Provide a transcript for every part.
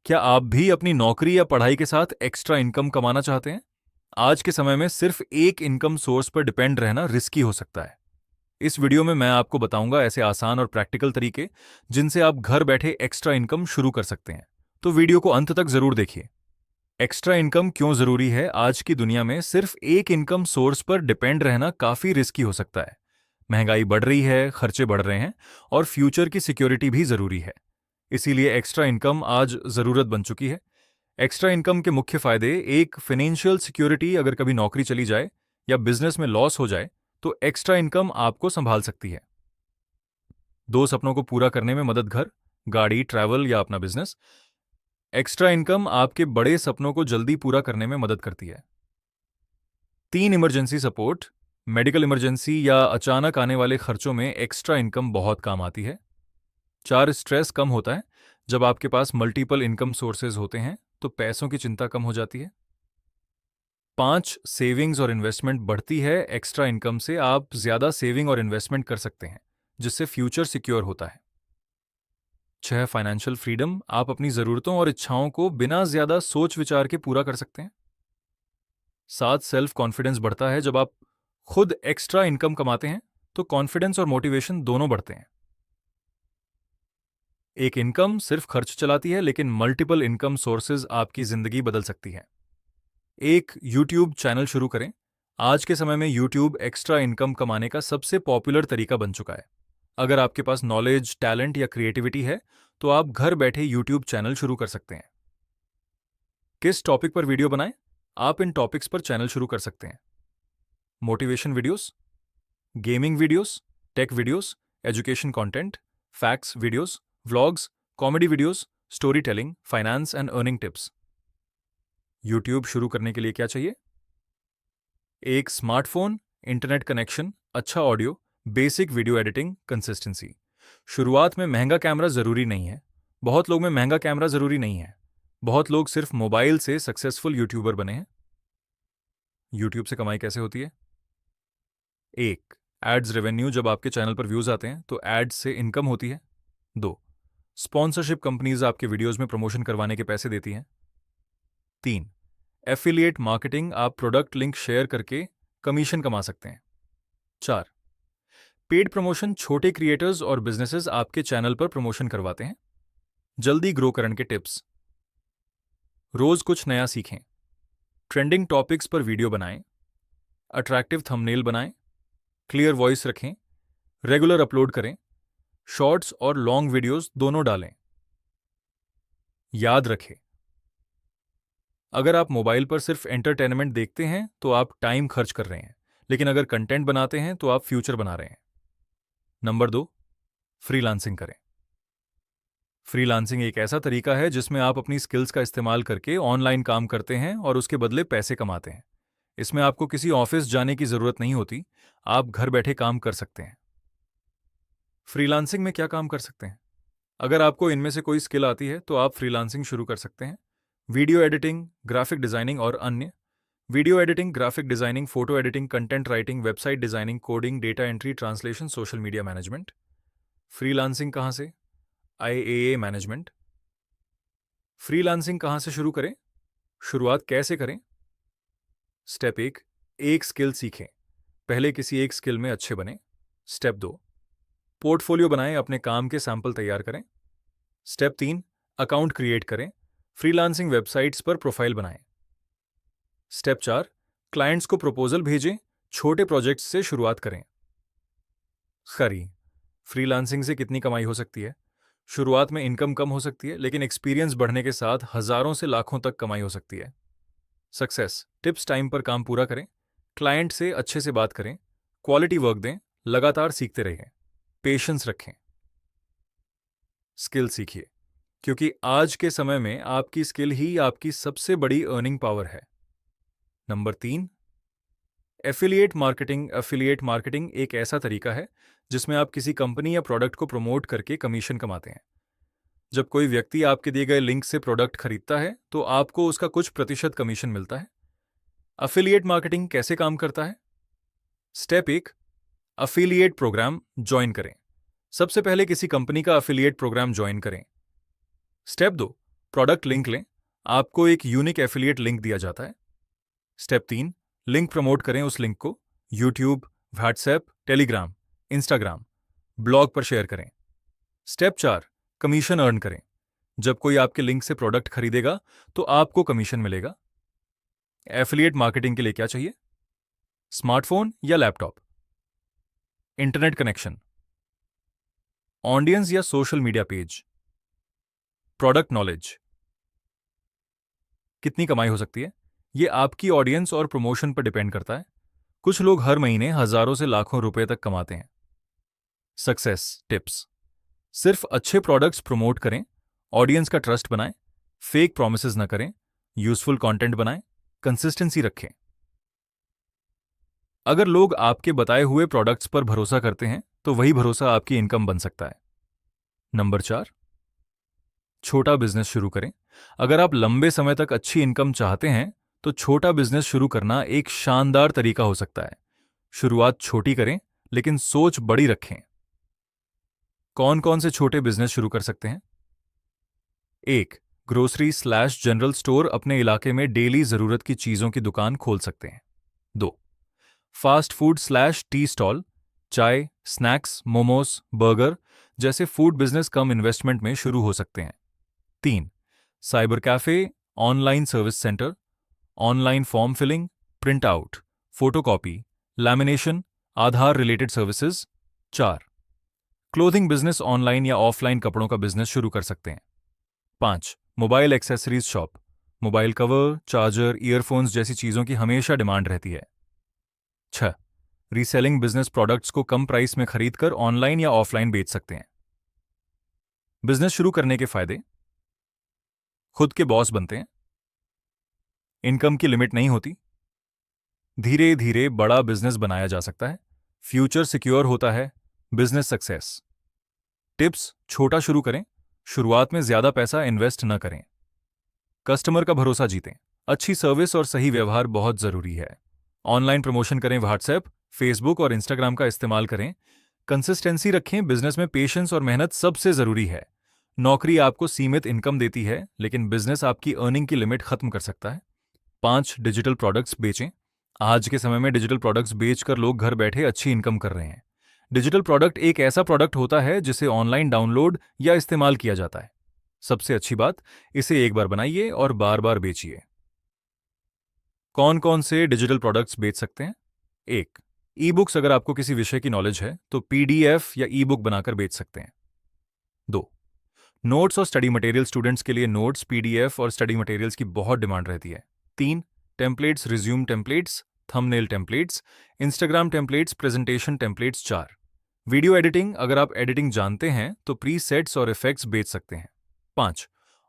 क्या आप भी अपनी नौकरी या पढ़ाई के साथ एक्स्ट्रा इनकम कमाना चाहते हैं? आज के समय में सिर्फ एक इनकम सोर्स पर डिपेंड रहना रिस्की हो सकता है। इस वीडियो में मैं आपको बताऊंगा ऐसे आसान और प्रैक्टिकल तरीके जिनसे आप घर बैठे एक्स्ट्रा इनकम शुरू कर सकते हैं। तो वीडियो को अंत तक जरूर देखिए। एक्स्ट्रा इनकम क्यों जरूरी है? आज की दुनिया में सिर्फ एक इनकम सोर्स पर डिपेंड रहना काफी रिस्की हो सकता है। महंगाई बढ़ रही है, खर्चे बढ़ रहे हैं और फ्यूचर की सिक्योरिटी भी जरूरी है। इसीलिए एक्स्ट्रा इनकम आज जरूरत बन चुकी है। एक्स्ट्रा इनकम के मुख्य फायदे: एक, फाइनेंशियल सिक्योरिटी। अगर कभी नौकरी चली जाए या बिजनेस में लॉस हो जाए तो एक्स्ट्रा इनकम आपको संभाल सकती है। दो, सपनों को पूरा करने में मदद। घर, गाड़ी, ट्रैवल या अपना बिजनेस। एक्स्ट्रा इनकम आपके बड़े सपनों को जल्दी पूरा करने में मदद करती है। तीन, इमरजेंसी सपोर्ट। मेडिकल इमरजेंसी या अचानक आने वाले खर्चों में एक्स्ट्रा इनकम बहुत काम आती है। चार, स्ट्रेस कम होता है। जब आपके पास मल्टीपल इनकम सोर्सेज होते हैं तो पैसों की चिंता कम हो जाती है। पांच, सेविंग्स और इन्वेस्टमेंट बढ़ती है। एक्स्ट्रा इनकम से आप ज्यादा सेविंग और इन्वेस्टमेंट कर सकते हैं, जिससे फ्यूचर सिक्योर होता है। छह, फाइनेंशियल फ्रीडम। आप अपनी जरूरतों और इच्छाओं को बिना ज्यादा सोच विचार के पूरा कर सकते हैं। सात, सेल्फ कॉन्फिडेंस बढ़ता है। जब आप खुद एक्स्ट्रा इनकम कमाते हैं तो कॉन्फिडेंस और मोटिवेशन दोनों बढ़ते हैं। एक इनकम सिर्फ खर्च चलाती है, लेकिन मल्टीपल इनकम सोर्सेज आपकी जिंदगी बदल सकती है। एक, यूट्यूब चैनल शुरू करें। आज के समय में यूट्यूब एक्स्ट्रा इनकम कमाने का सबसे पॉपुलर तरीका बन चुका है। अगर आपके पास नॉलेज, टैलेंट या क्रिएटिविटी है तो आप घर बैठे यूट्यूब चैनल शुरू कर सकते हैं। किस टॉपिक पर वीडियो बनाएं? आप इन टॉपिक्स पर चैनल शुरू कर सकते हैं। Motivation videos, gaming videos, take videos, education content, facts videos, vlogs, comedy videos, story telling, finance and earning tips. YouTube शुरू करने के लिए क्या चाहिए? एक, स्मार्टफोन, इंटरनेट कनेक्शन, अच्छा audio, basic video editing, consistency. शुरुआत में महंगा कैमरा जरूरी नहीं है। बहुत लोग में महंगा कैमरा जरूरी नहीं है। बहुत लोग सिर्फ मोबाइल से सक्सेसफुल यूट्यूबर बने हैं। यूट्यूब से कमाई कैसे होती है? एक, एड्स रेवेन्यू। जब आपके चैनल पर व्यूज आते हैं तो एड्स से इनकम होती है। दो, स्पॉन्सरशिप। कंपनीज आपके वीडियोज में प्रमोशन करवाने के पैसे देती हैं। तीन, एफिलिएट मार्केटिंग। आप प्रोडक्ट लिंक शेयर करके कमीशन कमा सकते हैं। चार, पेड प्रमोशन। छोटे क्रिएटर्स और बिजनेसेस आपके चैनल पर प्रमोशन करवाते हैं। जल्दी ग्रो करने के टिप्स: रोज कुछ नया सीखें, ट्रेंडिंग टॉपिक्स पर वीडियो बनाएं, अट्रैक्टिव थंबनेल बनाएं, क्लियर वॉइस रखें, रेगुलर अपलोड करें, शॉर्ट्स और लॉन्ग वीडियोस दोनों डालें। याद रखें, अगर आप मोबाइल पर सिर्फ एंटरटेनमेंट देखते हैं तो आप टाइम खर्च कर रहे हैं, लेकिन अगर कंटेंट बनाते हैं तो आप फ्यूचर बना रहे हैं। नंबर दो, फ्रीलांसिंग करें। फ्रीलांसिंग एक ऐसा तरीका है जिसमें आप अपनी स्किल्स का इस्तेमाल करके ऑनलाइन काम करते हैं और उसके बदले पैसे कमाते हैं। इसमें आपको किसी ऑफिस जाने की जरूरत नहीं होती। आप घर बैठे काम कर सकते हैं। फ्रीलांसिंग में क्या काम कर सकते हैं? अगर आपको इनमें से कोई स्किल आती है तो आप फ्रीलांसिंग शुरू कर सकते हैं। वीडियो एडिटिंग, ग्राफिक डिजाइनिंग और अन्य। Video editing, graphic designing, photo editing, content writing, website designing, coding, data entry, translation, social media management. Freelancing कहाँ से? IAA management. फ्रीलांसिंग कहाँ से शुरू करें? शुरुआत कैसे करें? स्टेप एक स्किल सीखें। पहले किसी एक स्किल में अच्छे बने। स्टेप दो, पोर्टफोलियो बनाएं, अपने काम के सैंपल तैयार करें। स्टेप तीन, अकाउंट क्रिएट करें, फ्रीलांसिंग वेबसाइट्स पर प्रोफाइल बनाएं। स्टेप चार, क्लाइंट्स को प्रपोजल भेजें, छोटे प्रोजेक्ट्स से शुरुआत करें। खरी, फ्रीलांसिंग से कितनी कमाई हो सकती है? शुरुआत में इनकम कम हो सकती है, लेकिन एक्सपीरियंस बढ़ने के साथ हजारों से लाखों तक कमाई हो सकती है। सक्सेस टिप्स: टाइम पर काम पूरा करें, क्लाइंट से अच्छे से बात करें, क्वालिटी वर्क दें, लगातार सीखते रहें, पेशेंस रखें। स्किल सीखिए, क्योंकि आज के समय में आपकी स्किल ही आपकी सबसे बड़ी अर्निंग पावर है। नंबर तीन, एफिलिएट मार्केटिंग। एफिलिएट मार्केटिंग एक ऐसा तरीका है जिसमें आप किसी कंपनी या प्रोडक्ट को प्रमोट करके कमीशन कमाते हैं। जब कोई व्यक्ति आपके दिए गए लिंक से प्रोडक्ट खरीदता है तो आपको उसका कुछ प्रतिशत कमीशन मिलता है। अफिलिएट मार्केटिंग कैसे काम करता है? स्टेप एक, अफिलिएट प्रोग्राम ज्वाइन करें। सबसे पहले किसी कंपनी का अफिलिएट प्रोग्राम ज्वाइन करें। स्टेप दो, प्रोडक्ट लिंक लें, आपको एक यूनिक एफिलिएट लिंक दिया जाता है। स्टेप 3, लिंक प्रमोट करें उस लिंक को YouTube, WhatsApp, Telegram, Instagram, blog पर शेयर करें। स्टेप 4, कमीशन अर्न करें। जब कोई आपके लिंक से प्रोडक्ट खरीदेगा तो आपको कमीशन मिलेगा। एफिलिएट मार्केटिंग के लिए क्या चाहिए? स्मार्टफोन या लैपटॉप, इंटरनेट कनेक्शन, ऑडियंस या social media page, product knowledge. कितनी कमाई हो सकती है? ये आपकी ऑडियंस और प्रमोशन पर डिपेंड करता है। कुछ लोग हर महीने हजारों से लाखों रुपए तक कमाते हैं। सक्सेस टिप्स: सिर्फ अच्छे प्रोडक्ट्स प्रमोट करें, ऑडियंस का ट्रस्ट बनाएं, फेक प्रॉमिसेस न करें, यूजफुल कंटेंट बनाएं, कंसिस्टेंसी रखें। अगर लोग आपके बताए हुए प्रोडक्ट्स पर भरोसा करते हैं तो वही भरोसा आपकी इनकम बन सकता है। नंबर 4, छोटा बिजनेस शुरू करें। अगर आप लंबे समय तक अच्छी इनकम चाहते हैं तो छोटा बिजनेस शुरू करना एक शानदार तरीका हो सकता है। शुरुआत छोटी करें लेकिन सोच बड़ी रखें। कौन कौन से छोटे बिजनेस शुरू कर सकते हैं? 1, ग्रोसरी/जनरल स्टोर, अपने इलाके में डेली जरूरत की चीजों की दुकान खोल सकते हैं। 2, फास्ट फूड/टी स्टॉल, चाय, स्नैक्स, मोमोज, बर्गर जैसे फूड बिजनेस कम इन्वेस्टमेंट में शुरू हो सकते हैं। 3, cyber cafe, online service centre, online form filling, print out, photocopy, lamination, Aadhaar related services. 4, clothing business, online या ऑफलाइन कपड़ों का बिजनेस शुरू कर सकते हैं। 5, mobile accessories shop, mobile cover, charger, earphones जैसी चीजों की हमेशा डिमांड रहती है। 6, रीसेलिंग बिजनेस, प्रोडक्ट्स को कम प्राइस में खरीदकर ऑनलाइन या ऑफलाइन बेच सकते हैं। बिजनेस शुरू करने के फायदे: खुद के बॉस बनते हैं, इनकम की लिमिट नहीं होती, धीरे धीरे बड़ा बिजनेस बनाया जा सकता है, फ्यूचर सिक्योर होता है, बिजनेस सक्सेस। टिप्स: छोटा शुरू करें, शुरुआत में ज्यादा पैसा इन्वेस्ट न करें, कस्टमर का भरोसा जीतें, अच्छी सर्विस और सही व्यवहार बहुत जरूरी है, ऑनलाइन प्रमोशन करें, व्हाट्सएप, फेसबुक और इंस्टाग्राम का इस्तेमाल करें, कंसिस्टेंसी रखें, बिजनेस में पेशेंस और मेहनत सबसे जरूरी है। नौकरी आपको सीमित इनकम देती है लेकिन बिजनेस आपकी अर्निंग की लिमिट खत्म कर सकता है। 5, डिजिटल प्रोडक्ट्स बेचें। आज के समय में डिजिटल प्रोडक्ट्स बेचकर लोग घर बैठे अच्छी इनकम कर रहे हैं। डिजिटल प्रोडक्ट एक ऐसा प्रोडक्ट होता है जिसे ऑनलाइन डाउनलोड या इस्तेमाल किया जाता है। सबसे अच्छी बात, इसे एक बार बनाइए और बार बार बेचिए। कौन कौन से डिजिटल प्रोडक्ट्स बेच सकते हैं? 1, ई बुक्स, अगर आपको किसी विषय की नॉलेज है तो पीडीएफ या ई बुक बनाकर बेच सकते हैं। 2, नोट्स और स्टडी मटेरियल, स्टूडेंट्स के लिए नोट्स, पीडीएफ और स्टडी मटेरियल्स की बहुत डिमांड रहती है। 3, templates, resume templates, thumbnail templates, Instagram templates, presentation templates. 4, video editing, अगर आप एडिटिंग जानते हैं तो प्री सेट्स और इफेक्ट्स बेच सकते हैं। 5,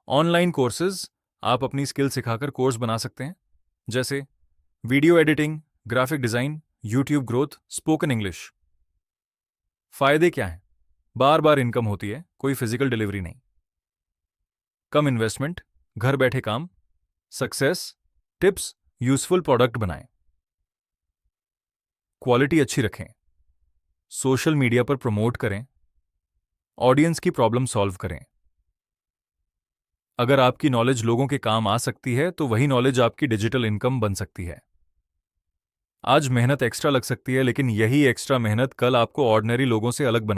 ऑनलाइन कोर्सेज, आप अपनी स्किल सिखाकर कोर्स बना सकते हैं, जैसे video editing, graphic design, YouTube growth, spoken English. फायदे क्या हैं? बार बार इनकम होती है, कोई फिजिकल डिलीवरी नहीं, कम इन्वेस्टमेंट, घर बैठे काम, सक्सेस। टिप्स: यूजफुल प्रोडक्ट बनाएं, क्वालिटी अच्छी रखें, सोशल मीडिया पर प्रमोट करें, ऑडियंस की प्रॉब्लम सॉल्व करें। अगर आपकी नॉलेज लोगों के काम आ सकती है तो वही नॉलेज आपकी डिजिटल इनकम बन सकती है। आज मेहनत एक्स्ट्रा लग सकती है लेकिन यही एक्स्ट्रा मेहनत कल आपको ऑर्डिनरी लोगों से अलग बनाए।